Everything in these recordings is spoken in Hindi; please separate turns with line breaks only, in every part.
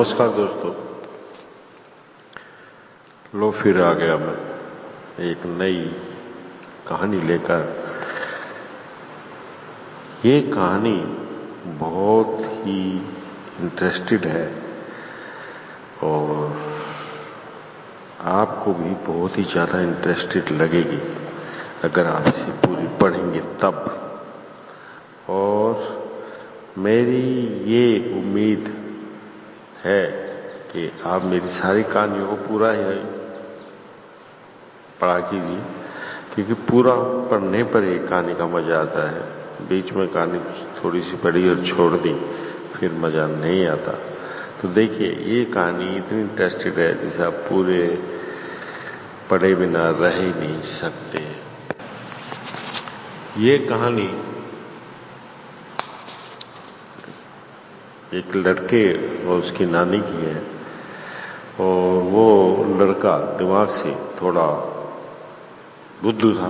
नमस्कार दोस्तों। लो फिर आ गया मैं एक नई कहानी लेकर। ये कहानी बहुत ही इंटरेस्टेड है और आपको भी बहुत ही ज़्यादा इंटरेस्टेड लगेगी अगर आप इसे पूरी पढ़ेंगे तब। और मेरी ये उम्मीद है कि आप मेरी सारी कहानियों को पूरा ही पढ़ा कीजिए, क्योंकि पूरा पढ़ने पर ही कहानी का मजा आता है। बीच में कहानी थोड़ी सी पढ़ी और छोड़ दी फिर मजा नहीं आता। तो देखिए, ये कहानी इतनी इंटरेस्टेड है जिसे आप पूरे पढ़े बिना रह ही नहीं सकते। ये कहानी एक लड़के और उसकी नानी की है और वो लड़का दिमाग से थोड़ा बुद्धू था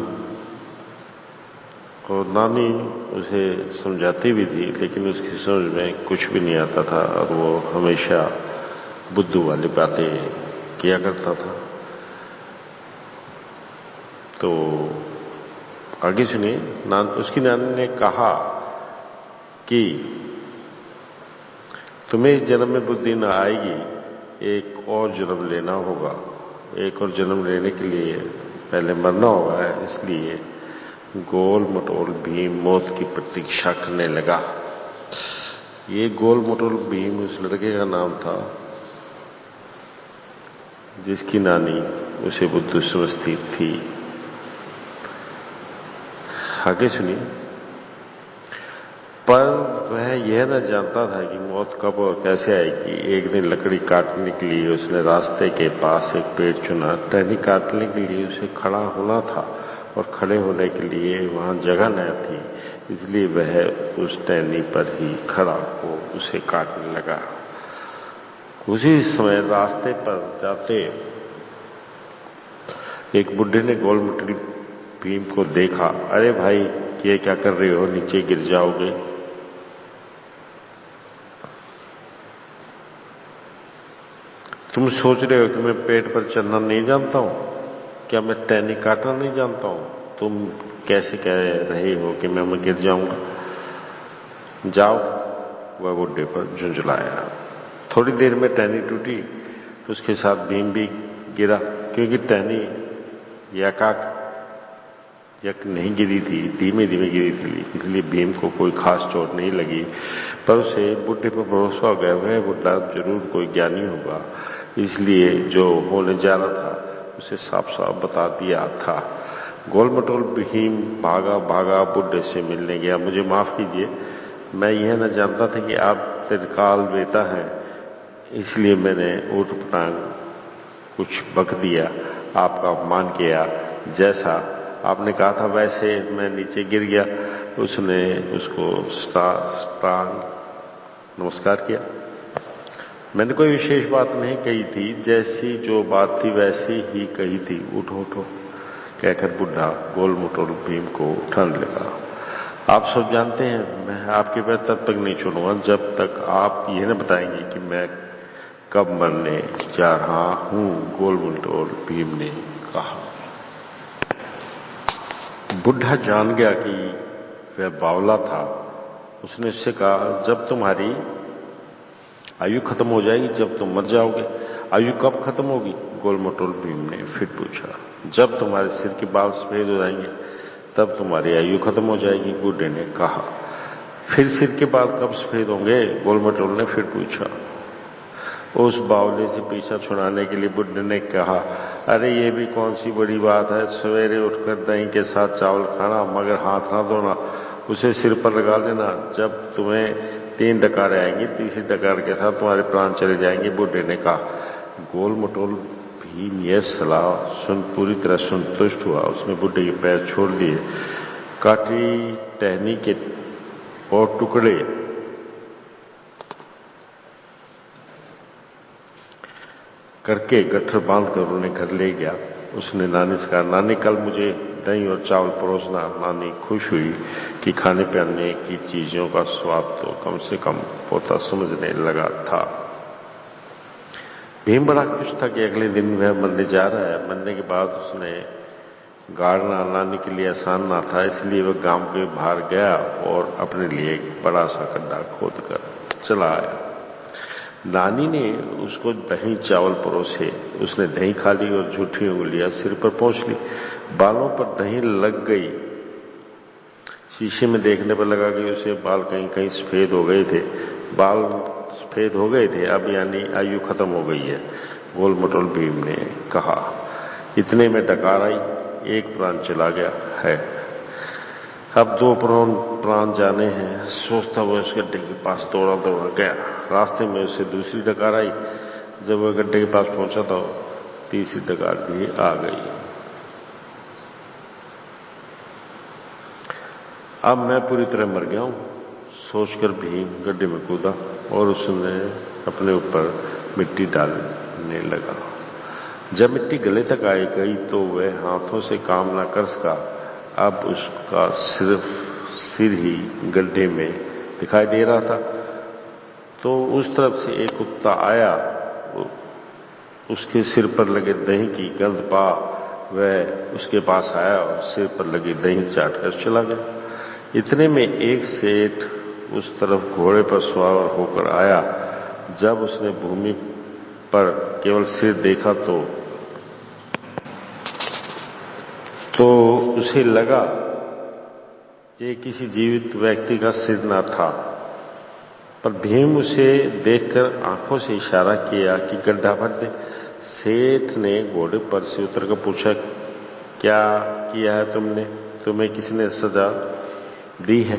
और नानी उसे समझाती भी थी, लेकिन उसकी समझ में कुछ भी नहीं आता था और वो हमेशा बुद्धू वाली बातें किया करता था। तो आगे सुनिए। उसकी नानी ने कहा कि तुम्हें इस जन्म में बुद्धि न आएगी, एक और जन्म लेना होगा। एक और जन्म लेने के लिए पहले मरना होगा। इसलिए गोल मटोल भीम मौत की प्रतीक्षा करने लगा। ये गोल मटोल भीम उस लड़के का नाम था जिसकी नानी उसे बुद्धू समझती थी। आगे सुनिए। पर वह यह न जानता था कि मौत कब और कैसे आएगी। एक दिन लकड़ी काटने के लिए उसने रास्ते के पास एक पेड़ चुना। टहनी काटने के लिए उसे खड़ा होना था और खड़े होने के लिए वहां जगह न थी, इसलिए वह उस टहनी पर ही खड़ा हो उसे काटने लगा। उसी समय रास्ते पर जाते एक बुढ़े ने गोल मटोल भीम को देखा। अरे भाई, ये क्या कर रहे हो, नीचे गिर जाओगे। तुम सोच रहे हो कि मैं पेड़ पर चढ़ना नहीं जानता हूं? क्या मैं टहनी काटना नहीं जानता हूं? तुम कैसे कह रहे हो कि मैं गिर जाऊंगा? जाओ। वह बुढ़े पर झुंझलाया। थोड़ी देर में टहनी टूटी तो उसके साथ भीम भी गिरा, क्योंकि टहनी यक नहीं गिरी थी, धीमे धीमे गिरी थी, इसलिए भीम को कोई खास चोट नहीं लगी। पर उसे बुढ़े पर भरोसा हो गया, वह बुढ़ा जरूर कोई ज्ञानी होगा, इसलिए जो होने जा रहा था उसे साफ साफ बता दिया था। गोल मटोल भीम भागा भागा बुढ़े से मिलने गया। मुझे माफ कीजिए, मैं यह न जानता था कि आप त्रिकाल वेता हैं, इसलिए मैंने ऊट पटांग कुछ बक दिया, आपका अपमान किया। जैसा आपने कहा था वैसे मैं नीचे गिर गया। उसने उसको साष्टांग नमस्कार किया। मैंने कोई विशेष बात नहीं कही थी, जैसी जो बात थी वैसी ही कही थी। उठो उठो कहकर बुढ़ा गोल मटोल भीम को उठाने लगा। आप सब जानते हैं, मैं आपके पैर तब तक नहीं छोड़ूंगा जब तक आप यह न बताएंगे कि मैं कब मरने जा रहा हूं, गोल मटोल भीम ने कहा। बुढ़ा जान गया कि वह बावला था। उसने उससे कहा, जब तुम्हारी आयु खत्म हो जाएगी, जब तुम मर जाओगे। आयु कब खत्म होगी? गोल मटोल भीम ने फिर पूछा। जब तुम्हारे सिर के बाल सफेद हो जाएंगे तब तुम्हारी आयु खत्म हो जाएगी, बूढ़े ने कहा। फिर सिर के बाल कब सफेद होंगे? गोल मटोल ने फिर पूछा। उस बावले से पीछा छुड़ाने के लिए बुढ़े ने कहा, अरे ये भी कौन सी बड़ी बात है, सवेरे उठकर दही के साथ चावल खाना, मगर हाथ ना धोना, उसे सिर पर लगा लेना। जब तुम्हें 3 डकार आएंगी, तीसरी डकार के साथ तुम्हारे प्राण चले जाएंगे, बुढ़े ने कहा। गोल मटोल भीम यह सलाह सुन पूरी तरह संतुष्ट हुआ। उसने बुढ़े के पैर छोड़ दिए। काटी टहनी के और टुकड़े करके गट्ठर बांधकर उन्हें घर ले गया। उसने नानी से कहा, नानी कल मुझे दही और चावल परोसना। नानी खुश हुई कि खाने पीने की चीजों का स्वाद तो कम से कम पोता समझने लगा था। भीम बड़ा खुश था कि अगले दिन वह मरने जा रहा है। मरने के बाद उसने गाड़ना लाने के लिए आसान ना था, इसलिए वह गांव के बाहर गया और अपने लिए एक बड़ा सा गड्ढा खोद कर चला आया। नानी ने उसको दही चावल परोसे। उसने दही खा ली और झूठी उंगलियां सिर पर पोंछ ली। बालों पर दही लग गई। शीशे में देखने पर लगा कि उसे बाल कहीं कहीं सफेद हो गए थे। बाल सफेद हो गए थे अब, यानी आयु खत्म हो गई है, गोल मटोल भीम ने कहा। इतने में डकार आई। एक प्राण चला गया है, अब 2 प्राण जाने हैं। सोचता हुआ उस गड्ढे के पास दौड़ा दौड़ा गया। रास्ते में उसे दूसरी डकार आई। जब वह गड्ढे के पास पहुंचा तो तीसरी डकार भी आ गई। अब मैं पूरी तरह मर गया हूं, सोचकर भीम गड्ढे में कूदा और उसने अपने ऊपर मिट्टी डालने लगा। जब मिट्टी गले तक आई गई तो वह हाथों से काम न कर सका। अब उसका सिर्फ सिर ही गड्ढे में दिखाई दे रहा था। तो उस तरफ से एक कुत्ता आया। उसके सिर पर लगे दही की गंध पा वह उसके पास आया और सिर पर लगी दही चाट कर चला गया। इतने में एक सेठ उस तरफ घोड़े पर सवार होकर आया। जब उसने भूमि पर केवल सिर देखा तो उसे लगा कि किसी जीवित व्यक्ति का सिर न था। पर भीम उसे देखकर आंखों से इशारा किया कि गड्ढा भर दे। सेठ ने घोड़े पर से उतरकर पूछा, क्या किया है तुमने? तुम्हें किसने सजा दी है?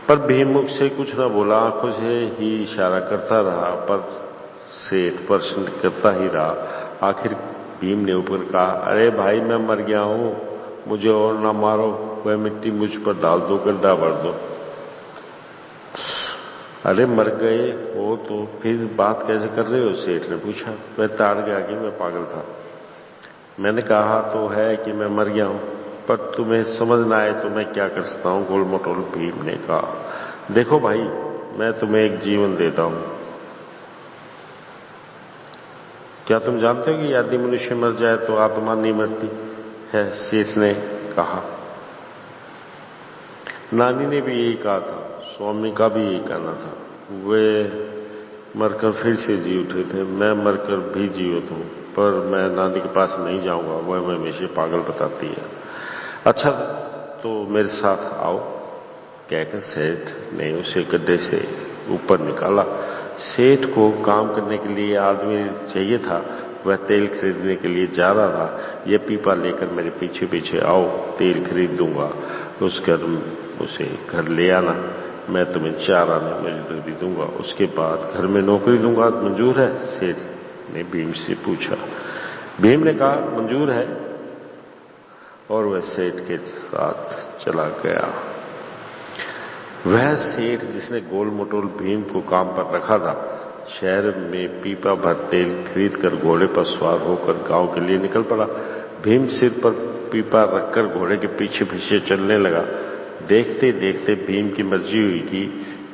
पर भीम मुख से कुछ न बोला, आंखों से ही इशारा करता रहा। पर सेठ प्रश्न करता ही रहा। आखिर भीम ने ऊपर कहा, अरे भाई मैं मर गया हूं, मुझे और ना मारो, वह मिट्टी मुझ पर डाल दो, गड्ढा भर दो। अरे मर गए हो तो फिर बात कैसे कर रहे हो? सेठ ने पूछा। वह ताड़ गया कि मैं पागल था। मैंने कहा तो है कि मैं मर गया हूं, पर तुम्हें समझ ना आए तो मैं क्या कर सकता हूं? गोल मटोल भीम ने कहा। देखो भाई, मैं तुम्हें एक जीवन देता हूं। क्या तुम जानते हो कि यदि मनुष्य मर जाए तो आत्मा नहीं मरती है? सेठ ने कहा। नानी ने भी यही कहा था, स्वामी का भी यही कहना था। वे मरकर फिर से जी उठे थे। मैं मरकर भी जीवित हूं, पर मैं नानी के पास नहीं जाऊंगा, वह मैं हमेशा पागल बताती है। अच्छा तो मेरे साथ आओ, कहकर सेठ ने उसे गड्ढे से ऊपर निकाला। सेठ को काम करने के लिए आदमी चाहिए था। वह तेल खरीदने के लिए जा रहा था। यह पीपा लेकर मेरे पीछे पीछे आओ, तेल खरीद दूंगा। उसे घर ले आना, मैं तुम्हें 4 आने मजदूरी दूंगा, उसके बाद घर में नौकरी दूंगा। मंजूर है? सेठ ने भीम से पूछा। भीम ने कहा, मंजूर है, और वह सेठ के साथ चला गया। वह सेठ जिसने गोल मटोल भीम को काम पर रखा था, शहर में पीपा भर तेल खरीद कर घोड़े पर सवार होकर गांव के लिए निकल पड़ा। भीम सिर पर पीपा रखकर घोड़े के पीछे पीछे चलने लगा। देखते देखते भीम की मर्जी हुई कि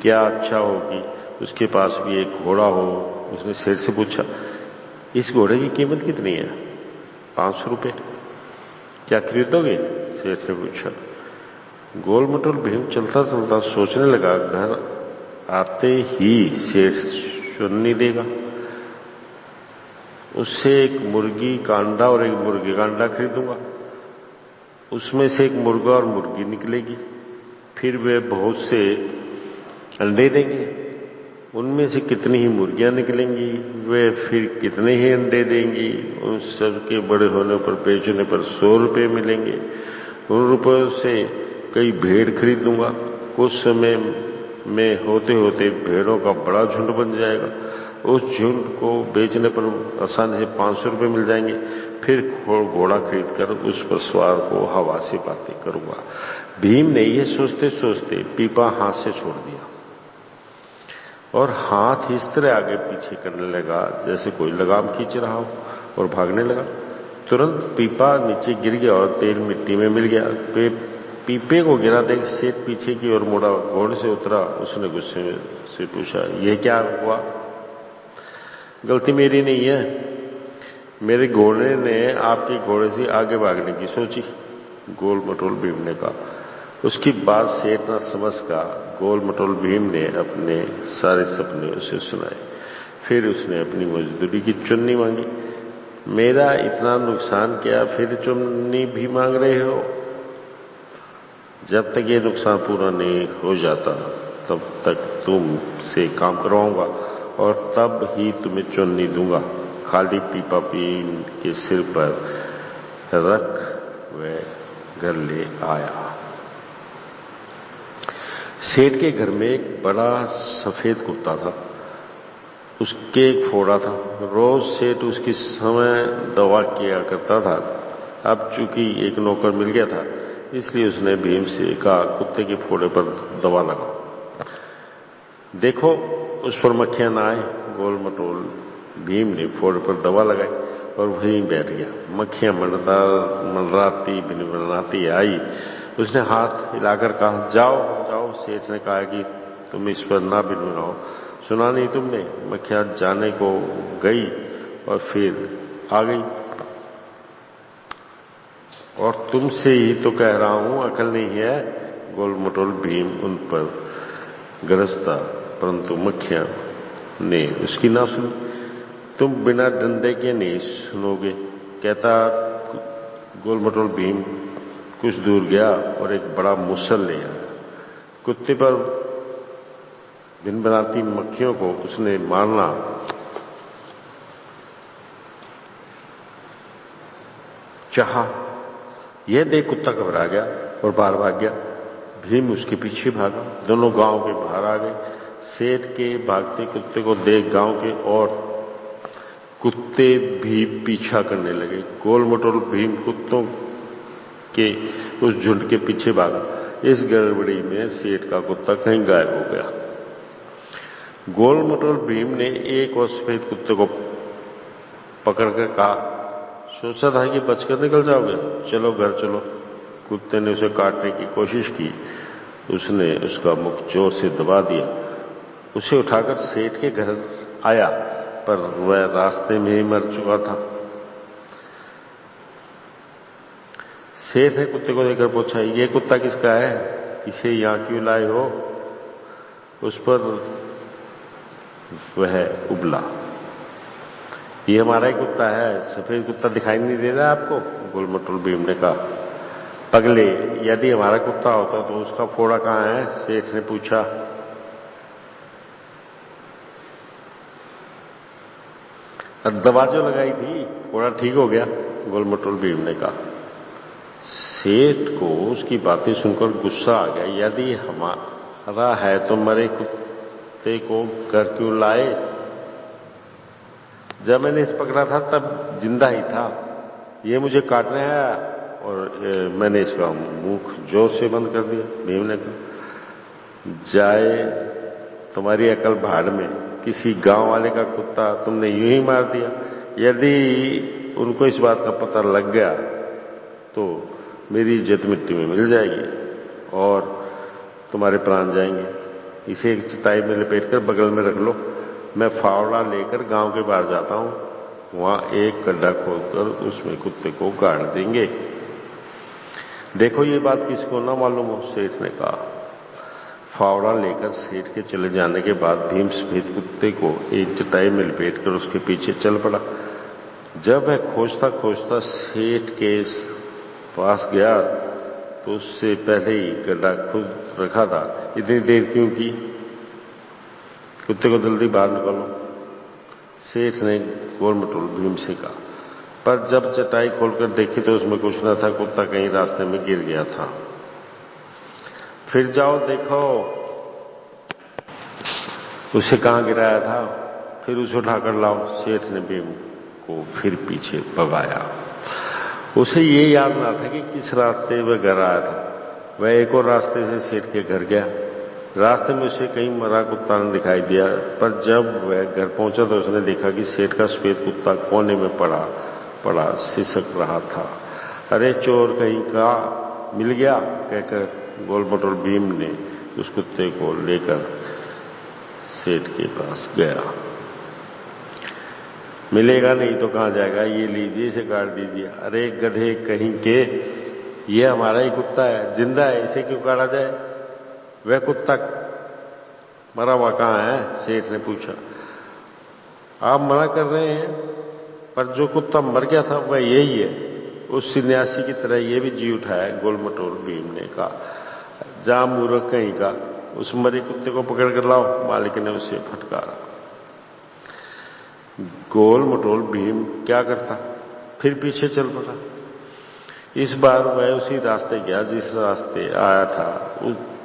क्या अच्छा हो कि उसके पास भी एक घोड़ा हो। उसने सेठ से पूछा, इस घोड़े की कीमत कितनी है? 500 रुपये। क्या खरीदोगे? सेठ ने पूछा। गोल मटोल भीम चलता चलता सोचने लगा, घर आते ही सेठ चुन्नी देगा, उससे एक मुर्गी का अंडा और एक मुर्गे का अंडा खरीदूंगा। उसमें से एक मुर्गा और मुर्गी निकलेगी। फिर वे बहुत से अंडे देंगे। उनमें से कितनी ही मुर्गियां निकलेंगी, वे फिर कितने ही अंडे देंगी। उन सबके बड़े होने पर बेचने पर 100 रुपये मिलेंगे। उन रुपयों से कई भेड़ खरीद लूंगा। कुछ समय में होते होते भेड़ों का बड़ा झुंड बन जाएगा। उस झुंड को बेचने पर आसानी से 500 रुपये मिल जाएंगे। फिर घोड़ा खरीदकर उस पर सवार को हवा से बातें करूंगा। भीम ने यह सोचते सोचते पीपा हाथ से छोड़ दिया और हाथ इस तरह आगे पीछे करने लगा जैसे कोई लगाम खींच रहा हो, और भागने लगा। तुरंत पीपा नीचे गिर गया और तेल मिट्टी में मिल गया। पीपे को गिरा देख सेठ पीछे की ओर मुड़ा, घोड़े से उतरा। उसने गुस्से से पूछा, यह क्या हुआ? गलती मेरी नहीं है। मेरे घोड़े ने आपके घोड़े से आगे भागने की सोची, गोल मटोल भीम ने कहा। उसकी बात सेठ न समझ का गोल मटोल भीम ने अपने सारे सपने उसे सुनाए। फिर उसने अपनी मजदूरी की चुन्नी मांगी। मेरा इतना नुकसान किया, फिर चुन्नी भी मांग रहे हो? जब तक ये नुकसान पूरा नहीं हो जाता तब तक तुमसे काम करवाऊंगा और तब ही तुम्हें चुन्नी दूंगा। खाली पीपा भीम के सिर पर रख वह घर ले आया। सेठ के घर में एक बड़ा सफेद कुत्ता था। उसके एक फोड़ा था। रोज सेठ उसकी समय दवा किया करता था। अब चूंकि एक नौकर मिल गया था, इसलिए उसने भीम से कहा, कुत्ते के फोड़े पर दवा लगाओ। देखो उस पर मक्खियां ना आए। गोल मटोल भीम ने फोड़े पर दवा लगाई और वहीं बैठ गया। मक्खियां मंडराती भिनभिनाती आई। उसने हाथ हिलाकर कहा, जाओ जाओ। सेठ ने कहा कि तुम इस पर ना भिनभिनाओ। सुना नहीं तुमने? मक्खियां जाने को गई और फिर आ गई। और तुमसे ही तो कह रहा हूं, अकल नहीं है। गोल मटोल भीम उन पर गरजता, परंतु मक्खियां ने उसकी ना सुनी। तुम बिना डंडे के नहीं सुनोगे, कहता गोल मटोल भीम कुछ दूर गया और एक बड़ा मुसल ले आया। कुत्ते पर भिनभिनाती मक्खियों को उसने मारना चाहा। यह देख कुत्ता घबरा गया और बाहर भाग गया। भीम उसके पीछे भागा। दोनों गांव के बाहर आ गए। सेठ के भागते कुत्ते को देख गांव के और कुत्ते भी पीछा करने लगे। गोल मटोल भीम कुत्तों के उस झुंड के पीछे भागा। इस गड़बड़ी में सेठ का कुत्ता कहीं गायब हो गया। गोल मटोल भीम ने एक और सफेद कुत्ते को पकड़कर कहा, सोचा था कि बचकर निकल जाओगे, चलो घर चलो। कुत्ते ने उसे काटने की कोशिश की। उसने उसका मुख जोर से दबा दिया। उसे उठाकर सेठ के घर आया, पर वह रास्ते में ही मर चुका था। सेठ ने कुत्ते को देखकर पूछा, ये कुत्ता किसका है? इसे यहां क्यों लाए हो? उस पर वह उबला, ये हमारा ही कुत्ता है। सफेद कुत्ता दिखाई नहीं दे रहा आपको? गोल मटोल भीम ने कहा। पगले, यदि हमारा कुत्ता होता तो उसका फोड़ा कहां है? सेठ ने पूछा। दवा जो लगाई थी, फोड़ा ठीक हो गया, गोल मटोल भीम ने कहा। सेठ को उसकी बातें सुनकर गुस्सा आ गया। यदि हमारा है तो मरे कुत्ते को घर क्यों लाए? जब मैंने इसे पकड़ा था तब जिंदा ही था। ये मुझे काटने आया और मैंने इसका मुख जोर से बंद कर दिया। भीम ने कहा, जाए तुम्हारी अकल भाड़ में। किसी गांव वाले का कुत्ता तुमने यूं ही मार दिया। यदि उनको इस बात का पता लग गया तो मेरी इज्जत मिट्टी में मिल जाएगी और तुम्हारे प्राण जाएंगे। इसे एक चटाई में लपेट कर बगल में रख लो। मैं फावड़ा लेकर गांव के बाहर जाता हूं, वहां एक गड्ढा खोदकर उसमें कुत्ते को गाड़ देंगे। देखो ये बात किसको ना मालूम हो, सेठ ने कहा। फावड़ा लेकर सेठ के चले जाने के बाद भीम सफेद कुत्ते को एक चटाई में लपेटकर उसके पीछे चल पड़ा। जब वह खोजता खोजता सेठ के पास गया तो उससे पहले ही गड्ढा खुद रखा था। इतनी देर क्यों की? कुत्ते को जल्दी बाहर निकालो, सेठ ने गोल मटोल भीम से कहा। पर जब चटाई खोलकर देखी तो उसमें कुछ न था। कुत्ता कहीं रास्ते में गिर गया था। फिर जाओ देखो उसे कहां गिराया था, फिर उसे उठाकर लाओ। सेठ ने भीम को फिर पीछे भगाया। उसे ये याद ना था कि किस रास्ते वह घर आया था। वह एक और रास्ते से सेठ के घर गया। रास्ते में उसे कहीं मरा कुत्ता न दिखाई दिया, पर जब वह घर पहुंचा तो उसने देखा कि सेठ का सफेद कुत्ता कोने में पड़ा सिसक रहा था। अरे चोर कहीं का, मिल गया, कहकर गोल मटोल भीम ने उस कुत्ते को लेकर सेठ के पास गया। मिलेगा नहीं तो कहां जाएगा, ये लीजिए इसे काट दीजिए। अरे गधे कहीं के, ये हमारा ही कुत्ता है, जिंदा है, इसे क्यों काटा जाए? वह कुत्ता मरा हुआ कहां है? सेठ ने पूछा। आप मना कर रहे हैं, पर जो कुत्ता मर गया था वह यही है। उस सन्यासी की तरह ये भी जी उठा है, गोल मटोल भीम ने कहा। जा मूर्ख कहीं का, उस मरे कुत्ते को पकड़ कर लाओ, मालिक ने उसे फटकारा। गोल मटोल भीम क्या करता, फिर पीछे चल पड़ा। इस बार वह उसी रास्ते गया जिस रास्ते आया था।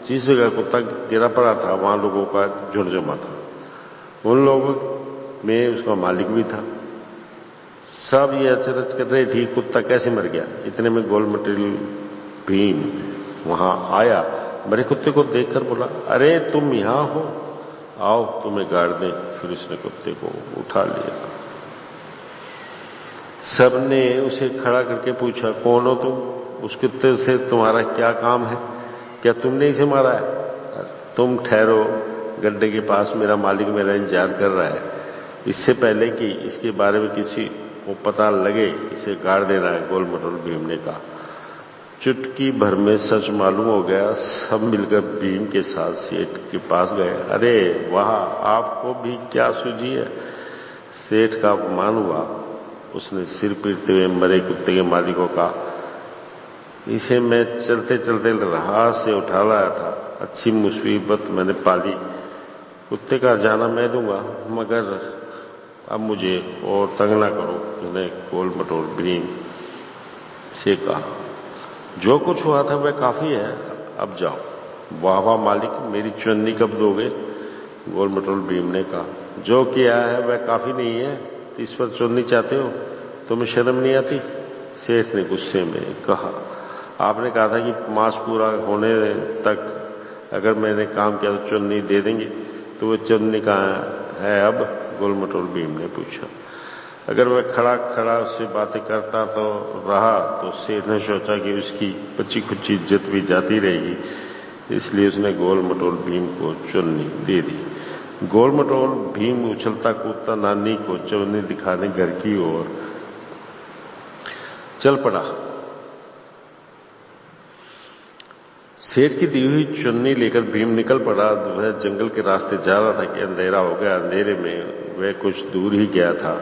जिस जगह कुत्ता गिरा पड़ा था वहां लोगों का झुंड जमा था। उन लोगों में उसका मालिक भी था। सब ये अचरज कर रहे थे, कुत्ता कैसे मर गया। इतने में गोल मटोल भीम वहां आया, मरे कुत्ते को देखकर बोला, अरे तुम यहां हो, आओ तुम्हें गाड़ दें। फिर उसने कुत्ते को उठा लिया। सबने उसे खड़ा करके पूछा, कौन हो तुम? उस कुत्ते से तुम्हारा क्या काम है? क्या तुमने इसे मारा है? तुम ठहरो, गड्ढे के पास मेरा मालिक मेरा इंतजार कर रहा है। इससे पहले कि इसके बारे में किसी को पता लगे, इसे गाड़ देना है, गोल मटोल भीम ने कहा। चुटकी भर में सच मालूम हो गया। सब मिलकर भीम के साथ सेठ के पास गए। अरे वाह, आपको भी क्या सूझी है? सेठ का अपमान हुआ। उसने सिर पीटते हुए मरे कुत्ते के मालिक को कहा, इसे मैं चलते चलते राह से उठा लाया था। अच्छी मुसीबत मैंने पाली। कुत्ते का जाना मैं दूंगा, मगर अब मुझे और तंग ना करो। उसने गोल मटोल भीम से कहा, जो कुछ हुआ था वह काफी है, अब जाओ। वाह वाह मालिक, मेरी चुन्नी कब दोगे? गोल मटोल भीम ने कहा, जो किया है वह काफी नहीं है, तो इस पर चुन्नी चाहते हो? तुम्हें शर्म नहीं आती? सेठ ने गुस्से में कहा, आपने कहा था कि मास पूरा होने तक अगर मैंने काम किया तो चुन्नी दे देंगे, तो वो चुन्नी कहाँ है अब? गोल मटोल भीम ने पूछा। अगर वह खड़ा खड़ा उससे बातें करता तो रहा तो सेठ ने सोचा कि उसकी बची खुची इज्जत भी जाती रहेगी, इसलिए उसने गोल मटोल भीम को चुन्नी दे दी। गोल मटोल भीम उछलता कूदता नानी को चुन्नी दिखाने घर की ओर चल पड़ा। सेठ की दी हुई चुन्नी लेकर भीम निकल पड़ा। वह जंगल के रास्ते जा रहा था कि अंधेरा हो गया। अंधेरे में वह कुछ दूर ही गया था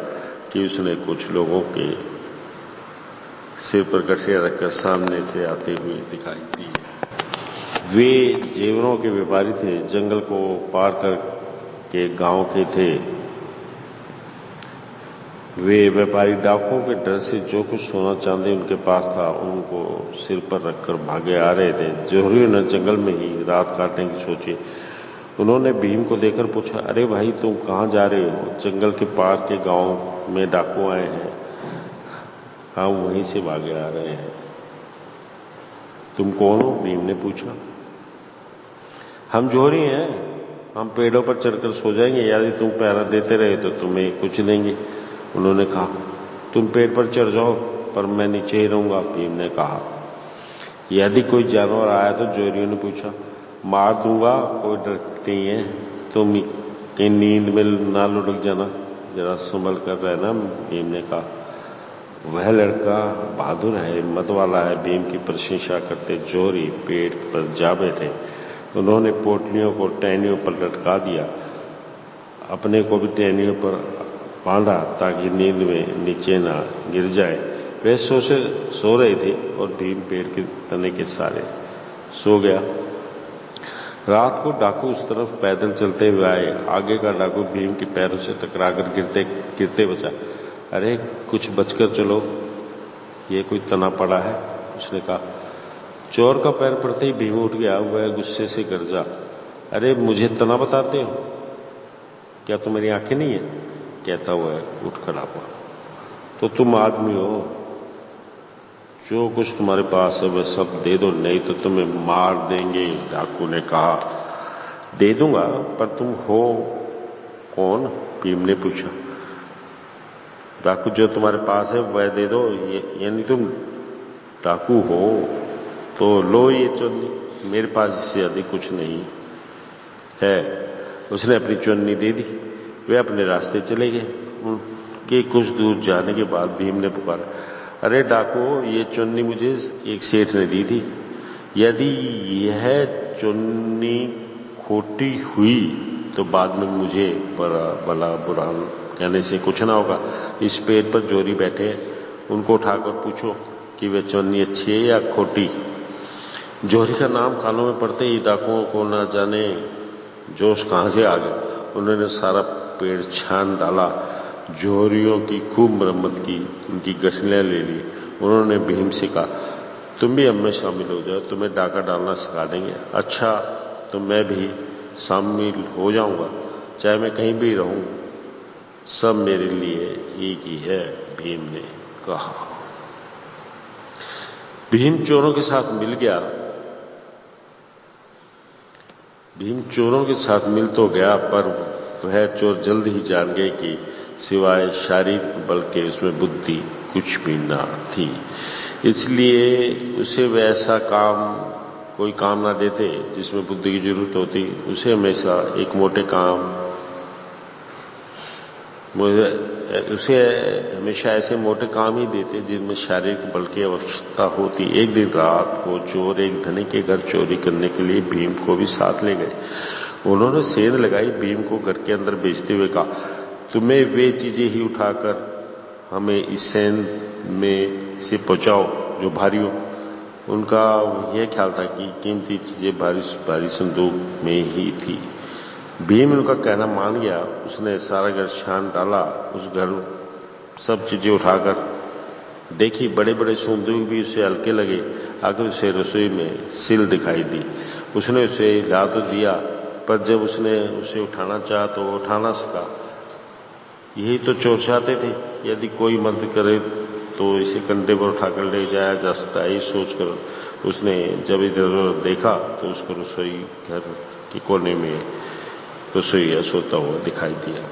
कि उसने कुछ लोगों के सिर पर गठरियां रखकर सामने से आते हुए दिखाई दी। वे जेवरों के व्यापारी थे, जंगल को पार करके गांव के थे। वे व्यापारी डाकुओं के डर से जो कुछ सोना चांदी उनके पास था उनको सिर पर रखकर भागे आ रहे थे। जोहरियों ने जंगल में ही रात काटने की सोची। उन्होंने भीम को देखकर पूछा, अरे भाई तुम कहां जा रहे हो? जंगल के पार के गांव में डाकू आए हैं। हाँ, वहीं से भागे आ रहे हैं। तुम कौन हो? भीम ने पूछा। हम जोहरी हैं, हम पेड़ों पर चढ़कर सो जाएंगे, यदि तुम पहरा देते रहे तो तुम्हें कुछ देंगे। उन्होंने कहा, तुम पेड़ पर चढ़ जाओ, पर मैं नीचे ही रहूंगा। भीम ने कहा, यदि कोई जानवर आया तो? जोहरियों ने पूछा। मार दूंगा, कोई डर नहीं है, तुम कहीं नींद में ना लुढ़क जाना, जरा संभल कर रहना। भीम ने कहा। वह लड़का बहादुर है, हिम्मत वाला है। भीम की प्रशंसा करते जोहरी पेड़ पर जा बैठे। उन्होंने पोटलियों को टहनियों पर लटका दिया, अपने को भी टहनियों पर बांधा ताकि नींद में नीचे ना गिर जाए। वे सो रहे थे और भीम पेड़ के तने के सहारे सो गया। रात को डाकू उस तरफ पैदल चलते हुए आए। आगे का डाकू भीम के पैरों से टकराकर गिरते बचा। अरे कुछ बचकर चलो, ये कोई तना पड़ा है, उसने कहा। चोर का पैर पड़ते ही भीम उठ गया। वह गुस्से से गरजा, अरे मुझे तना बताते हो? क्या तुम्हारी आंखें नहीं है? कहता हुआ उठ खड़ा हुआ। तो तुम आदमी हो, जो कुछ तुम्हारे पास है वह सब दे दो, नहीं तो तुम्हें मार देंगे। डाकू ने कहा। दे दूंगा, पर तुम हो कौन? भीम ने पूछा। डाकू, जो तुम्हारे पास है वह दे दो, यानी तुम डाकू हो तो लो ये चुन्नी, मेरे पास इससे अधिक कुछ नहीं है। उसने अपनी चुन्नी दे दी। वे अपने रास्ते चले गए। के कुछ दूर जाने के बाद भीम ने पुकारा, अरे डाको, ये चुन्नी मुझे एक सेठ ने दी थी। यदि यह चुन्नी खोटी हुई तो बाद में मुझे भला बुरा कहने से कुछ ना होगा। इस पेड़ पर जोरी बैठे हैं, उनको उठाकर पूछो कि वे चुन्नी अच्छी है या खोटी। जोरी का नाम कानों में पड़ते ही डाकुओं को ना जाने जोश कहां से आ गया। उन्होंने सारा पेड़ छान डाला, जोरियों की खूब मरम्मत की, उनकी गठलियां ले ली। उन्होंने भीम से कहा, तुम भी हमें शामिल हो जाओ, तुम्हें डाका डालना सिखा देंगे। अच्छा, तो मैं भी शामिल हो जाऊंगा, चाहे मैं कहीं भी रहूं, सब मेरे लिए एक ही है, भीम ने कहा। भीम चोरों के साथ मिल गया। भीम चोरों के साथ मिल तो गया, पर वह चोर जल्द ही जान गए कि सिवाय शारीरिक बल के उसमें बुद्धि कुछ भी ना थी। इसलिए उसे वैसा कोई काम ना देते जिसमें बुद्धि की जरूरत होती। उसे हमेशा ऐसे मोटे काम ही देते जिनमें शारीरिक बल की आवश्यकता होती। एक दिन रात को चोर एक धनिक के घर चोरी करने के लिए भीम को भी साथ ले गए। उन्होंने सेंध लगाई, भीम को घर के अंदर भेजते हुए कहा, तुम्हें वे चीजें ही उठाकर हमें इस सेंध में से पहुंचाओ जो भारी हो। उनका यह ख्याल था कि कीमती चीजें भारी संदूक में ही थी। भीम उनका कहना मान गया। उसने सारा घर छान डाला, उस घर सब चीजें उठाकर देखी। बड़े बड़े संदूक भी उसे हल्के लगे। आखिर उसे रसोई में सिल दिखाई दी। उसने उसे हिला तो दिया, पर जब उसने उसे उठाना चाहा तो वो उठा ना सका। यही तो चोर चाहते थे, यदि कोई मदद करे तो इसे कंधे पर उठाकर ले जाया जा सकता है। ये सोचकर उसने जब इधर देखा तो उसको रसोई घर के कोने में रसोईया सोता हुआ दिखाई दिया।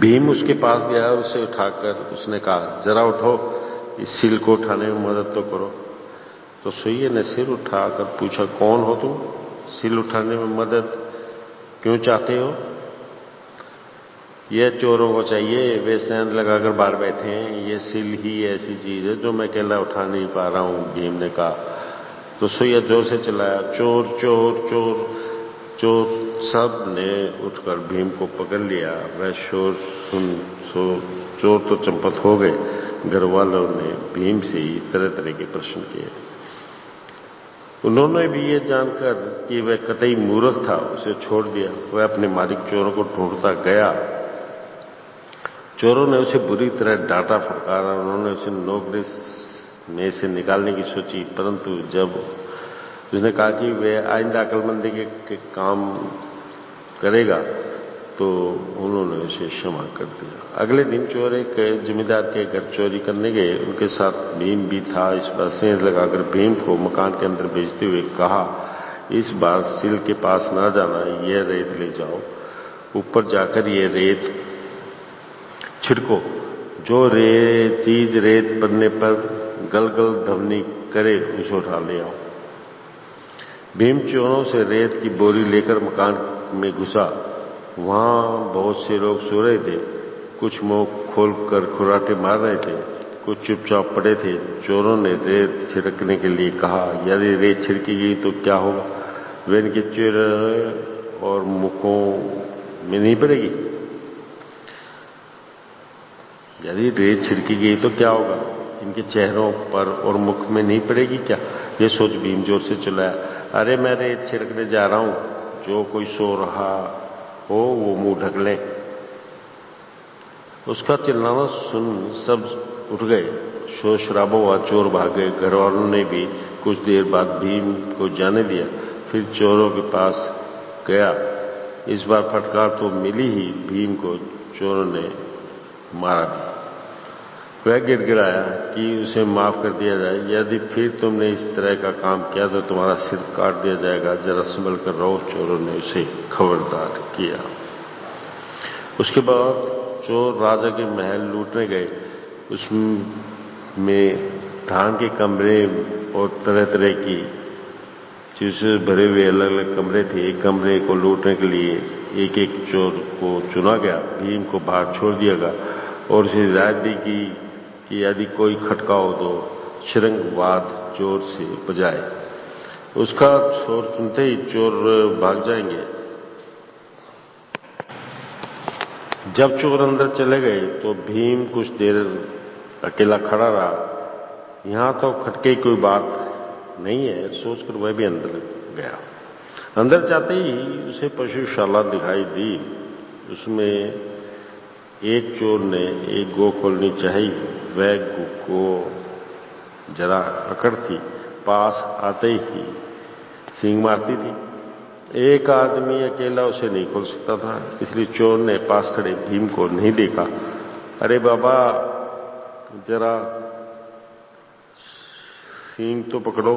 भीम उसके पास गया, उसे उठाकर उसने कहा, जरा उठो, इस सिल को उठाने में मदद तो करो। तो रसोईये ने सिर उठाकर पूछा, कौन हो तुम? सिल उठाने में मदद क्यों चाहते हो? यह चोरों को चाहिए, वे सेंध लगाकर बाहर बैठे हैं। यह सिल ही ऐसी चीज है जो मैं अकेला उठा नहीं पा रहा हूं, भीम ने कहा। तो रसोईया जोर से चिल्लाया, चोर चोर चोर चोर। सब ने उठकर भीम को पकड़ लिया। वह शोर सुन चोर तो चंपत हो गए। घर वालों ने भीम से ही तरह तरह के प्रश्न किए। उन्होंने भी ये जानकर कि वह कतई मूर्ख था, उसे छोड़ दिया। वह अपने मालिक चोरों को ढूंढता गया। चोरों ने उसे बुरी तरह डांटा फटकारा। उन्होंने उसे नौकरी में से निकालने की सोची, परंतु जब उसने कहा कि वह आइंदा अक्लमंदी के काम करेगा तो उन्होंने उसे क्षमा कर दिया। अगले दिन चोर एक जमींदार के घर चोरी करने गए। उनके साथ भीम भी था। इस बार सेंध लगाकर भीम को मकान के अंदर भेजते हुए कहा, इस बार सिल के पास ना जाना, यह रेत ले जाओ। ऊपर जाकर यह रेत छिड़को। जो चीज रेत पड़ने पर गलगल ध्वनि करे उसे उठा ले आओ। भीम चोरों से रेत की बोरी लेकर मकान में घुसा। वहां बहुत से लोग सो रहे थे। कुछ मुंह खोलकर खुराटे मार रहे थे, कुछ चुपचाप पड़े थे। चोरों ने रेत छिड़कने के लिए कहा, यदि रेत छिड़की गई तो क्या होगा? वे इनके चेहरे और मुखों में नहीं पड़ेगी? यदि रेत छिड़की गई तो क्या होगा? इनके चेहरों पर और मुख में नहीं पड़ेगी क्या? ये सोच भीम जोर से चिल्लाया, अरे मैं रेत छिड़कने जा रहा हूं, जो कोई सो रहा हो वो मुंह ढक ले। उसका चिल्लाना सुन सब उठ गए। शोर शराबा हुआ, चोर भाग गए। घर वालों ने भी कुछ देर बाद भीम को जाने दिया। फिर चोरों के पास गया। इस बार फटकार तो मिली ही, भीम को चोरों ने मारा भी। वह गिड़गिड़ाया कि उसे माफ कर दिया जाए। यदि फिर तुमने इस तरह का काम किया तो तुम्हारा सिर काट दिया जाएगा। जरा संभल कर रहो, चोरों ने उसे खबरदार किया। उसके बाद चोर राजा के महल लूटने गए। उसमें धान के कमरे और तरह तरह की चीजों भरे हुए अलग अलग कमरे थे। एक कमरे को लूटने के लिए एक एक चोर को चुना गया। भीम को बाहर छोड़ दिया गया। और उसे हिदायत दी कि यदि कोई खटका हो तो शरंगवाद जोर से बजाए। उसका शोर सुनते ही चोर भाग जाएंगे। जब चोर अंदर चले गए तो भीम कुछ देर अकेला खड़ा रहा। यहां तो खटके की कोई बात नहीं है सोचकर वह भी अंदर गया। अंदर जाते ही उसे पशुशाला दिखाई दी। उसमें एक चोर ने एक गो खोलनी चाहिए। वह गो जरा अकड़ थी, पास आते ही सींग मारती थी। एक आदमी अकेला उसे नहीं खोल सकता था, इसलिए चोर ने पास खड़े भीम को नहीं देखा। अरे बाबा जरा सींग तो पकड़ो।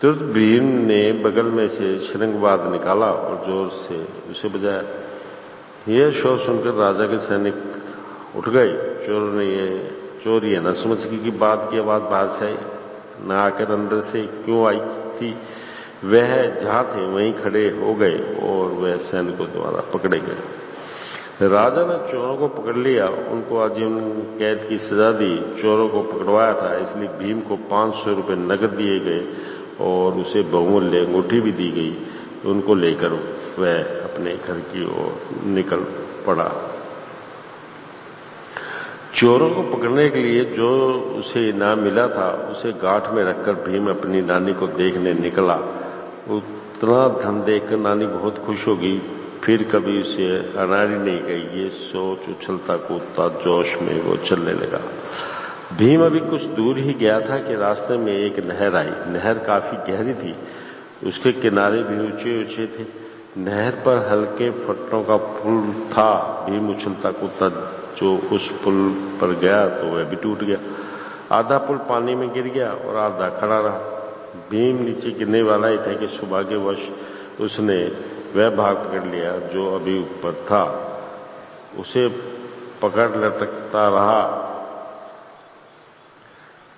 तुरंत भीम ने बगल में से शरंगवाद निकाला और जोर से उसे बजाया। यह शोर सुनकर राजा के सैनिक उठ गए। चोर ये न समझ कि बात की आवाज बाहर से आई, न आकर अंदर से क्यों आई थी। वह जहां थे वहीं खड़े हो गए और वह सैनिकों द्वारा पकड़े गए। राजा ने चोरों को पकड़ लिया, उनको आजीवन कैद की सजा दी। चोरों को पकड़वाया था इसलिए भीम को 500 रुपये नकद दिए गए और उसे बहुमूल्य अंगूठी भी दी गई। उनको लेकर वह अपने घर की ओर निकल पड़ा। चोरों को पकड़ने के लिए जो उसे इनाम मिला था उसे गांठ में रखकर भीम अपनी नानी को देखने निकला। उतना धन देखकर नानी बहुत खुश होगी, फिर कभी उसे अनाड़ी नहीं कही। ये सोच उछलता कूदता जोश में वो चलने लगा। भीम अभी कुछ दूर ही गया था कि रास्ते में एक नहर आई। नहर काफी गहरी थी, उसके किनारे भी ऊंचे ऊंचे थे। नहर पर हल्के फट्टों का पुल था। भीम उछलता कूदता जो उस पुल पर गया तो वह भी टूट गया। आधा पुल पानी में गिर गया और आधा खड़ा रहा। भीम नीचे गिरने वाला ही था कि सौभाग्यवश उसने वह भाग पकड़ लिया जो अभी ऊपर था। उसे पकड़ लटकता रहा।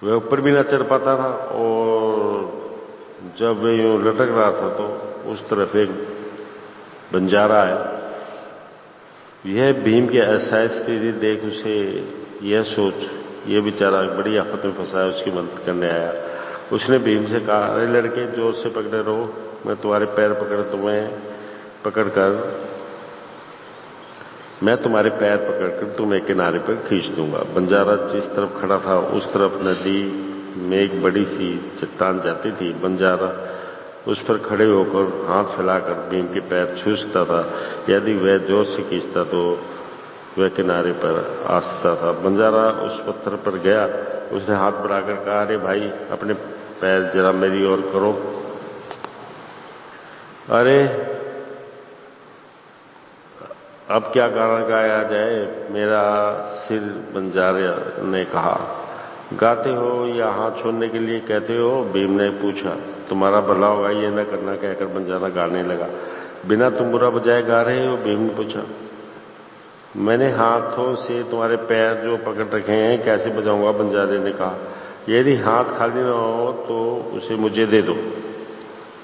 वह ऊपर भी न चढ़ पाता था और जब वह यूं लटक रहा था तो उस तरफ एक बंजारा है। यह भीम की असहाय स्थिति देख उसे यह सोच ये बेचारा बड़ी आफत में फंसा है, उसकी मदद करने आया। उसने भीम से कहा, अरे लड़के जोर से पकड़े रहो, मैं तुम्हारे पैर पकड़कर तुम्हें किनारे पर खींच दूंगा। बंजारा जिस तरफ खड़ा था उस तरफ नदी में एक बड़ी सी चट्टान जाती थी। बंजारा उस पर खड़े होकर हाथ फैलाकर भीम के पैर छूता था। यदि वह जोर से खींचता तो वह किनारे पर आ सकता था। बंजारा उस पत्थर पर गया। उसने हाथ बढ़ाकर कहा, अरे भाई अपने पैर जरा मेरी ओर करो। अरे अब क्या गाना गाया जाए, मेरा सिर, बंजारे ने कहा। गाते हो या हाथ छोड़ने के लिए कहते हो, भीम ने पूछा। तुम्हारा भला होगा ये न करना, कहकर बंजारा गाने लगा। बिना तुम बुरा बजाए गा रहे हो, भीम ने पूछा। मैंने हाथों से तुम्हारे पैर जो पकड़ रखे हैं कैसे बजाऊंगा, बंजारे ने कहा। यदि हाथ खाली न हो तो उसे मुझे दे दो।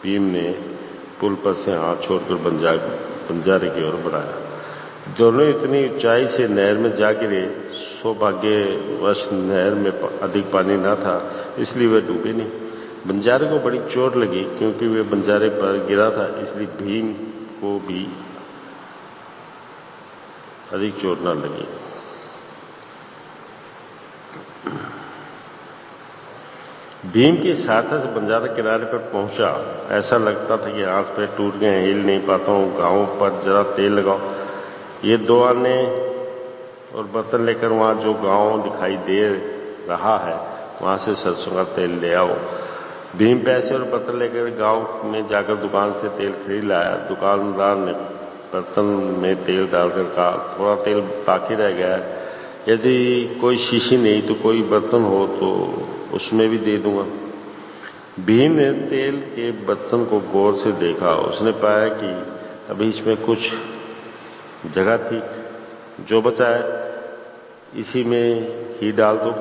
भीम ने पुल पर से हाथ छोड़कर बंजारे की ओर बढ़ाया। दोनों इतनी ऊंचाई से नहर में जा गिरे। सौभाग्यवश नहर में अधिक पानी न था, इसलिए वे डूबे नहीं। बंजारे को बड़ी चोट लगी, क्योंकि वे बंजारे पर गिरा था, इसलिए भीम को भी अधिक चोट न लगी। भीम की सहायता से बंजारा किनारे पर पहुंचा। ऐसा लगता था कि हाथ पैर टूट गए, हिल नहीं पाता हूं। गांव पर जरा तेल लगाओ। ये दो आने और बर्तन लेकर वहां जो गांव दिखाई दे रहा है वहां से सरसों का तेल ले आओ। भीम पैसे और बर्तन लेकर गांव में जाकर दुकान से तेल खरीद लाया। दुकानदार ने बर्तन में तेल डालकर कहा, थोड़ा तेल बाकी रह गया है, यदि कोई शीशी नहीं तो कोई बर्तन हो तो उसमें भी दे दूंगा। भीम ने तेल के बर्तन को गौर से देखा। उसने पाया कि अभी इसमें कुछ जगह थी। जो बचा है इसी में ही डाल दो।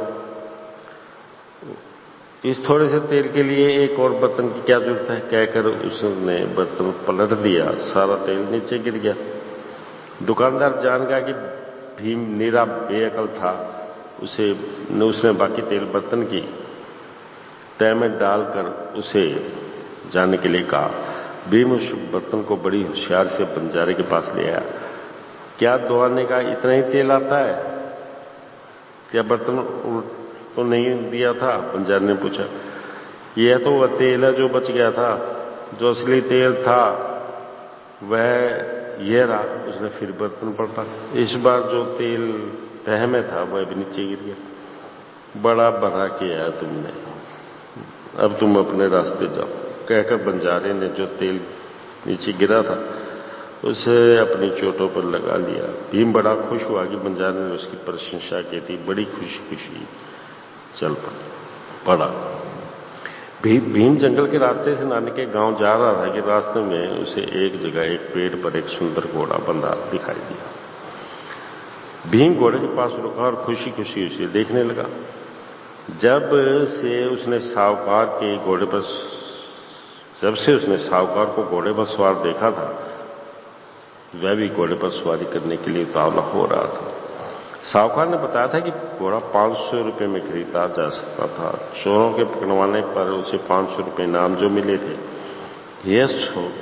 इस थोड़े से तेल के लिए एक और बर्तन की क्या जरूरत है, कहकर उसने बर्तन पलट दिया। सारा तेल नीचे गिर गया। दुकानदार जान गया कि भीम निरा बेअकल था। उसने बाकी तेल बर्तन की तय में डालकर उसे जाने के लिए कहा। भीम उस बर्तन को बड़ी होशियार से बंजारे के पास ले आया। क्या दुआने का इतना ही तेल आता है? क्या बर्तन तो नहीं दिया था? बंजारे ने पूछा। यह तो वह तेल है जो बच गया था, जो असली तेल था वह यह रहा। उसने फिर बर्तन पलटा। इस बार जो तेल तह में था वह भी नीचे गिर गया। बड़ा भला किया तुमने, अब तुम अपने रास्ते जाओ, कहकर बंजारे ने जो तेल नीचे गिरा था उसे अपनी चोटों पर लगा लिया। भीम बड़ा खुश हुआ कि बंजारे ने उसकी प्रशंसा की थी। बड़ी खुशी खुशी चल पड़ा। भीम जंगल के रास्ते से नानी के गांव जा रहा था कि रास्ते में उसे एक जगह एक पेड़ पर एक सुंदर घोड़ा बंधा दिखाई दिया। भीम घोड़े के पास रुका और खुशी खुशी उसे देखने लगा। जब से उसने साहूकार को घोड़े पर सवार देखा था, वह भी घोड़े पर सवारी करने के लिए उतावला हो रहा था। साहूकार ने बताया था कि घोड़ा 500 रुपये में खरीदा जा सकता था। चोरों के पकड़वाने पर उसे 500 रुपये इनाम जो मिले थे, यह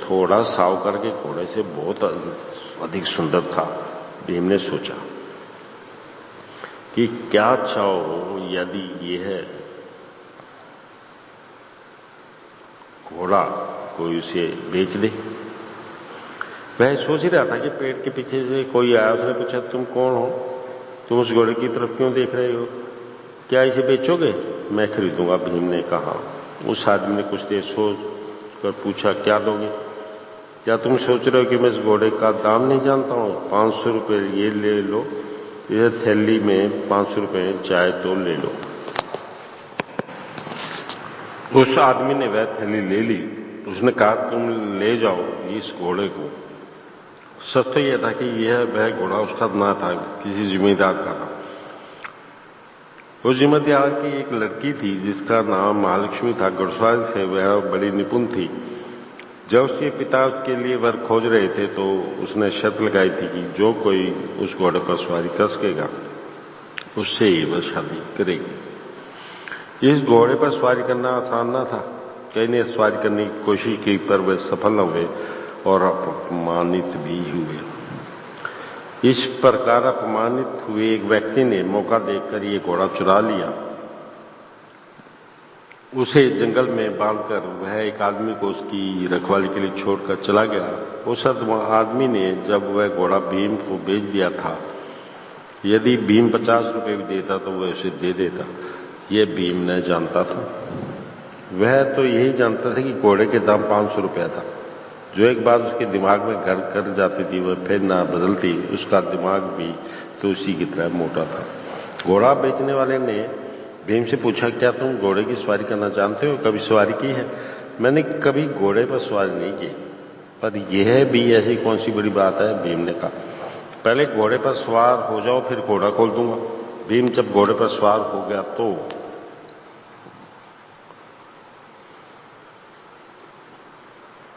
थोड़ा साहूकार के घोड़े से बहुत अधिक सुंदर था। भीम ने सोचा कि क्या चाहो यदि यह घोड़ा कोई उसे बेच दे। वह सोच ही रहा था कि पेड़ के पीछे से कोई आया। उसने पूछा, तुम कौन हो? तुम उस घोड़े की तरफ क्यों देख रहे हो? क्या इसे बेचोगे? मैं खरीदूंगा, भीम ने कहा। उस आदमी ने कुछ देर सोच कर पूछा, क्या दोगे? क्या तुम सोच रहे हो कि मैं इस घोड़े का दाम नहीं जानता हूं? 500 रुपये ये ले लो, इस थैली में 500 रुपये चाहे तो ले लो। उस आदमी ने वह थैली ले ली। उसने कहा, तुम ले जाओ इस घोड़े को। सच तो यह था कि वह घोड़ा उसका ना था, किसी जिम्मेदार का था। उस जिम्मेदार की एक लड़की थी जिसका नाम महालक्ष्मी था। घुड़सवारी से वह बड़ी निपुण थी। जब उसके पिता उसके लिए वर खोज रहे थे तो उसने शर्त लगाई थी कि जो कोई उस घोड़े पर सवारी कर सकेगा उससे ही वह शादी करेगी। इस घोड़े पर सवारी करना आसान ना था। कई ने सवारी करने की कोशिश की पर वे सफल न हुए और अपमानित भी हुए। इस प्रकार अपमानित हुए एक व्यक्ति ने मौका देखकर ये घोड़ा चुरा लिया। उसे जंगल में बांधकर वह एक आदमी को उसकी रखवाली के लिए छोड़कर चला गया। उस आदमी ने जब वह घोड़ा भीम को बेच दिया था, यदि भीम 50 रुपये भी देता तो वह उसे दे देता। यह भीम न जानता था। वह तो यही जानता था कि घोड़े के दाम 500 रुपया था। जो एक बात उसके दिमाग में घर कर जाती थी वह फिर ना बदलती। उसका दिमाग भी तो उसी की तरह मोटा था। घोड़ा बेचने वाले ने भीम से पूछा, क्या तुम घोड़े की सवारी करना जानते हो? कभी सवारी की है? मैंने कभी घोड़े पर सवारी नहीं की, पर यह भी ऐसी कौन सी बड़ी बात है? भीम ने कहा, पहले घोड़े पर सवार हो जाओ, फिर घोड़ा खोल दूंगा। भीम जब घोड़े पर सवार हो गया तो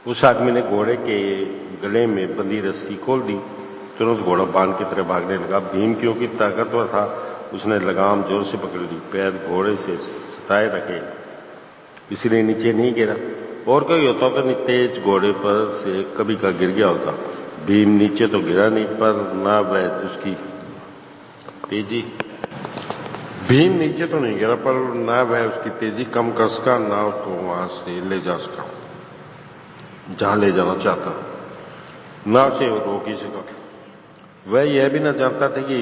उस आदमी ने घोड़े के गले में बंधी रस्सी खोल दी। तुरंत घोड़ा बांध की तरह भागने लगा। भीम क्योंकि ताकतवर था, उसने लगाम जोर से पकड़ ली। पैर घोड़े से सटाए रखे, इसलिए नीचे नहीं गिरा। और कोई होता तो तेज घोड़े पर से कभी का गिर गया होता। भीम नीचे तो गिरा नहीं, पर ना वह उसकी तेजी भीम नीचे तो नहीं गिरा, पर ना वह उसकी तेजी कम कर सका, ना उसको वहां से ले जा सका जहां ले जाना चाहता, ना उसे रोक ही सका। वह यह भी ना जानता था कि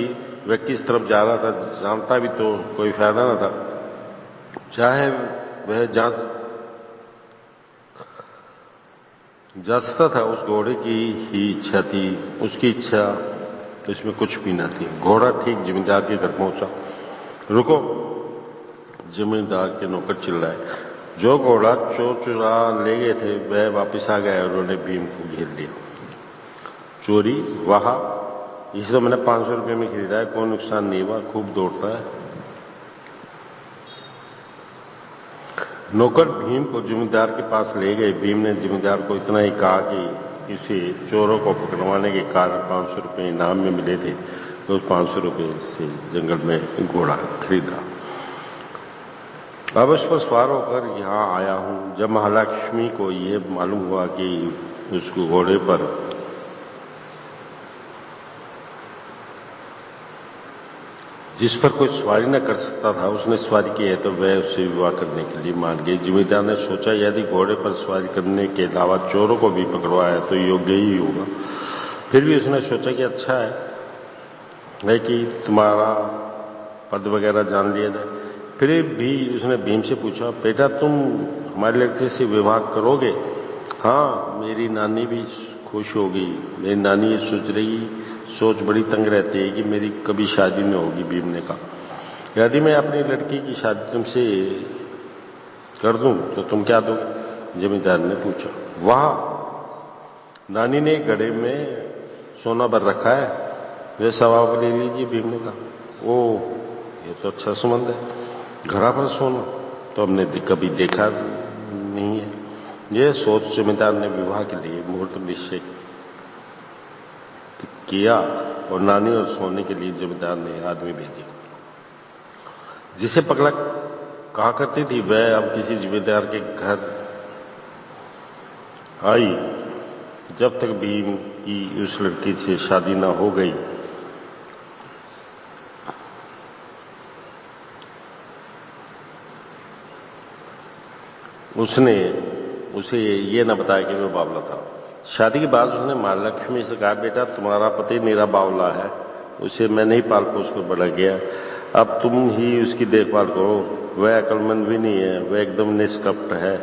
वह किस तरफ जा रहा था। जानता भी तो कोई फायदा ना था। चाहे वह जांचता था, उस घोड़े की ही इच्छा थी। उसकी इच्छा इसमें कुछ भी न थी। घोड़ा ठीक जमींदार के घर पहुंचा। रुको, जमींदार के नौकर चिल्लाए। जो घोड़ा चोर चुरा ले गए थे वह वापस आ गया और उन्होंने भीम को घेर लिया। चोरी? वाह, इसे तो मैंने 500 रुपये में खरीदा है, कोई नुकसान नहीं हुआ, खूब दौड़ता है। नौकर भीम को जमींदार के पास ले गए। भीम ने जमींदार को इतना ही कहा कि इसे चोरों को पकड़वाने के कारण 500 रुपये इनाम में मिले थे, तो उस 500 रुपये से जंगल में घोड़ा खरीदा। अब उस पर सवार होकर यहाँ आया हूँ। जब महालक्ष्मी को यह मालूम हुआ कि उसको घोड़े पर जिस पर कोई सवारी न कर सकता था उसने सवारी की है, तो वह उससे विवाह करने के लिए मान गई। जमींदार ने सोचा यदि घोड़े पर सवारी करने के अलावा चोरों को भी पकड़वाया तो योग्य ही होगा। फिर भी उसने सोचा कि अच्छा है कि तुम्हारा पद वगैरह जान लिया जाए। फिर भी उसने भीम से पूछा, बेटा तुम हमारे लड़के से विवाह करोगे? हाँ, मेरी नानी भी खुश होगी। मेरी नानी ये सोच बड़ी तंग रहती है कि मेरी कभी शादी न होगी। भीम ने कहा, यदि मैं अपनी लड़की की शादी तुमसे कर दूं तो तुम क्या दोगे? जमींदार ने पूछा। वाह, नानी ने घड़े में सोना भर रखा है, वे सवा ले लीजिए। भीम ने कहा, ओह, ये तो अच्छा संबंध है। घड़ा पर सोना तो हमने कभी देखा नहीं है। यह सोच जमींदार ने विवाह के लिए मुहूर्त निश्चय किया और नानी और सोने के लिए जमींदार ने आदमी भेजे। जिसे पगला कहा करती थी वह अब किसी जमींदार के घर आई। जब तक भीम की उस लड़की से शादी न हो गई उसने उसे ये न बताया कि वह बावला था। शादी के बाद उसने महालक्ष्मी से कहा, बेटा तुम्हारा पति मेरा बावला है, उसे मैं नहीं पाल पोस कर बड़ा गया, अब तुम ही उसकी देखभाल करो। वह अक्लमंद भी नहीं है, वह एकदम निष्कपट है।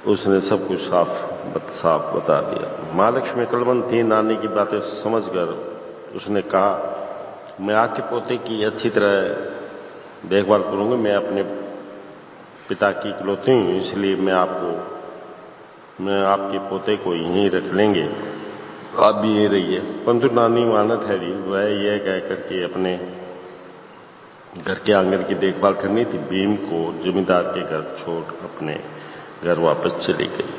उसने सब कुछ साफ बता दिया। महालक्ष्मी अक्लमंद थी। नानी की बातें समझकर उसने कहा, मैं आपके पोते की अच्छी तरह देखभाल करूंगी। मैं अपने पिता की इकलौती हूं, इसलिए मैं आपके पोते को यहीं रख लेंगे, आप भी यहीं रहिए। परंतु नानी माना ठहरी। वह यह कहकर के अपने घर के आंगन की देखभाल करनी थी। भीम को जमींदार के घर छोड़ अपने घर वापस चली गई।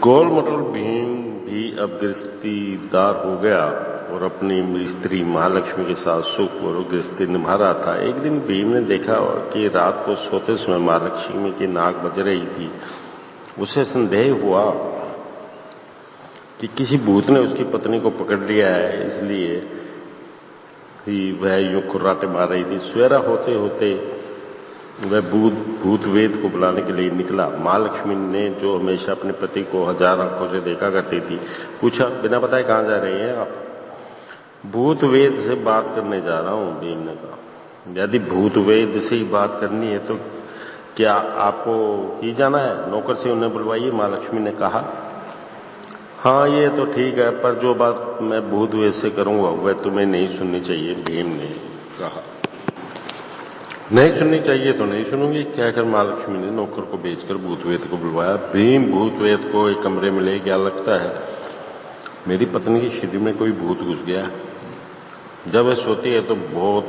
गोल मटोल भीम भी अब गृहस्थीदार हो गया और अपनी स्त्री महालक्ष्मी के साथ सुखपूर्वक गृहस्थी निभा रहा था। एक दिन भीम ने देखा कि रात को सोते समय महालक्ष्मी की नाक बज रही थी। उसे संदेह हुआ कि किसी भूत ने उसकी पत्नी को पकड़ लिया है, इसलिए ही वह यूं खुर्राटे मार रही थी। सवेरा होते होते वह भूत वेद को बुलाने के लिए निकला। महालक्ष्मी ने, जो हमेशा अपने पति को 1000 आंखों से देखा करती थी, पूछा, बिना बताए कहां जा रही हैं आप? भूत वेद से बात करने जा रहा हूं, भीम ने कहा। यदि भूत वेद से ही बात करनी है तो क्या आपको ही जाना है? नौकर से उन्हें बुलवाइए, महालक्ष्मी ने कहा। हाँ, ये तो ठीक है, पर जो बात मैं भूत वेद से करूंगा वह तुम्हें नहीं सुननी चाहिए, भीम ने कहा। नहीं सुननी चाहिए तो नहीं सुनूंगी, कहकर महालक्ष्मी ने नौकर को भेजकर भूतवेद को बुलवाया। भीम भूतवेद को एक कमरे में ले गया। लगता है मेरी पत्नी की शरीर में कोई भूत घुस गया। जब वह सोती है तो बहुत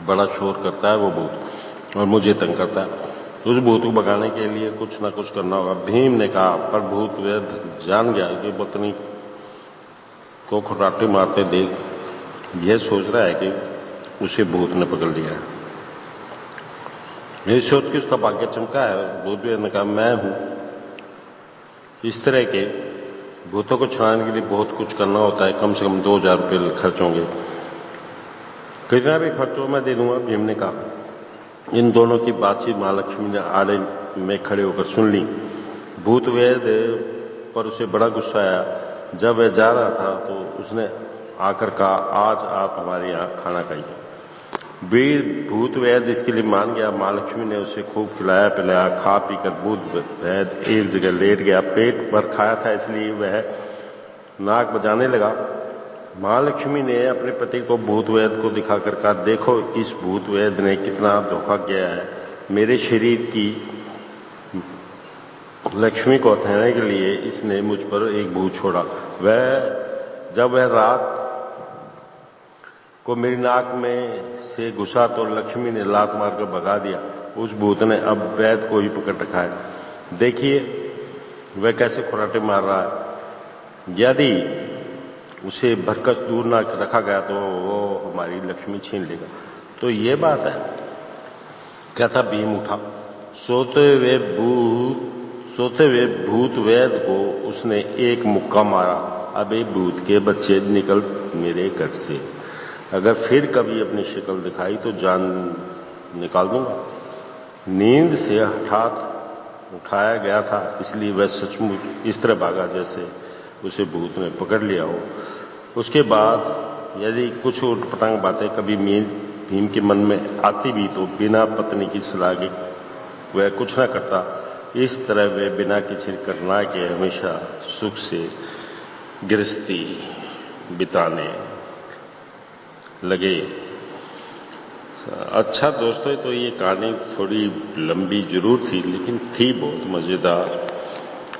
बड़ा शोर करता है वो भूत और मुझे तंग करता है। उस भूत को भगाने के लिए कुछ न कुछ करना होगा, भीम ने कहा। पर भूतवेद जान गया कि पत्नी को खुराटे मारते देख यह सोच रहा है कि उसे भूत ने पकड़ लिया है। यह सोच के उसका भाग्य चमका है। भूतवेद ने कहा, मैं हूं। इस तरह के भूतों को छुड़ाने के लिए बहुत कुछ करना होता है, कम से कम 2000 रुपये खर्च होंगे। कितना भी खर्च हो मैं दे दूंगा, भीम ने कहा। इन दोनों की बातचीत महालक्ष्मी ने आड़े में खड़े होकर सुन ली। भूतवेद पर उसे बड़ा गुस्सा आया। जब वह जा रहा था तो उसने आकर कहा, आज आप हमारे यहां खाना खाइए। भूतवेद इसके लिए मान गया। महालक्ष्मी ने उसे खूब खिलाया पिलाया। खा पीकर भूतवेद एक जगह लेट गया। पेट भर खाया था इसलिए वह नाक बजाने लगा। महालक्ष्मी ने अपने पति को भूतवेद को दिखाकर कहा, देखो इस भूतवेद ने कितना धोखा किया है। मेरे शरीर की लक्ष्मी को हथेने के लिए इसने मुझ पर एक भूत छोड़ा। जब वह रात को मेरी नाक में से घुसा तो लक्ष्मी ने लात मारकर भगा दिया। उस भूत ने अब वैद को ही पकड़ रखा है। देखिए वह कैसे खुराटे मार रहा है। यदि उसे भरकस दूर ना रखा गया तो वो हमारी लक्ष्मी छीन लेगा। तो ये बात है। क्या था, भीम उठा, सोते हुए भूत वैद को उसने एक मुक्का मारा। अबे भूत के बच्चे, निकल मेरे घर से। अगर फिर कभी अपनी शक्ल दिखाई तो जान निकाल दूंगा। नींद से हठात उठाया गया था, इसलिए वह सचमुच इस तरह भागा जैसे उसे भूत ने पकड़ लिया हो। उसके बाद यदि कुछ उटपटांग बातें कभी भीम के मन में आती भी तो बिना पत्नी की सलाह के वह कुछ न करता। इस तरह वे बिना किसी घटना के हमेशा सुख से गृहस्थी बिताने लगे। अच्छा दोस्तों, तो ये कहानी थोड़ी लंबी जरूर थी, लेकिन थी बहुत मजेदार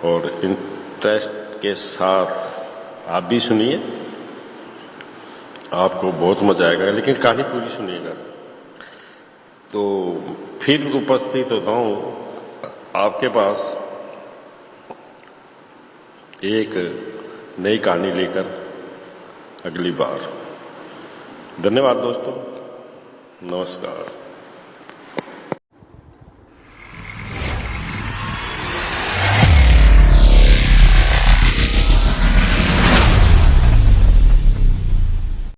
और इंटरेस्ट के साथ। आप भी सुनिए, आपको बहुत मजा आएगा, लेकिन कहानी पूरी सुनिएगा। तो फिर उपस्थित होता हूं आपके पास एक नई कहानी लेकर अगली बार। धन्यवाद दोस्तों, नमस्कार।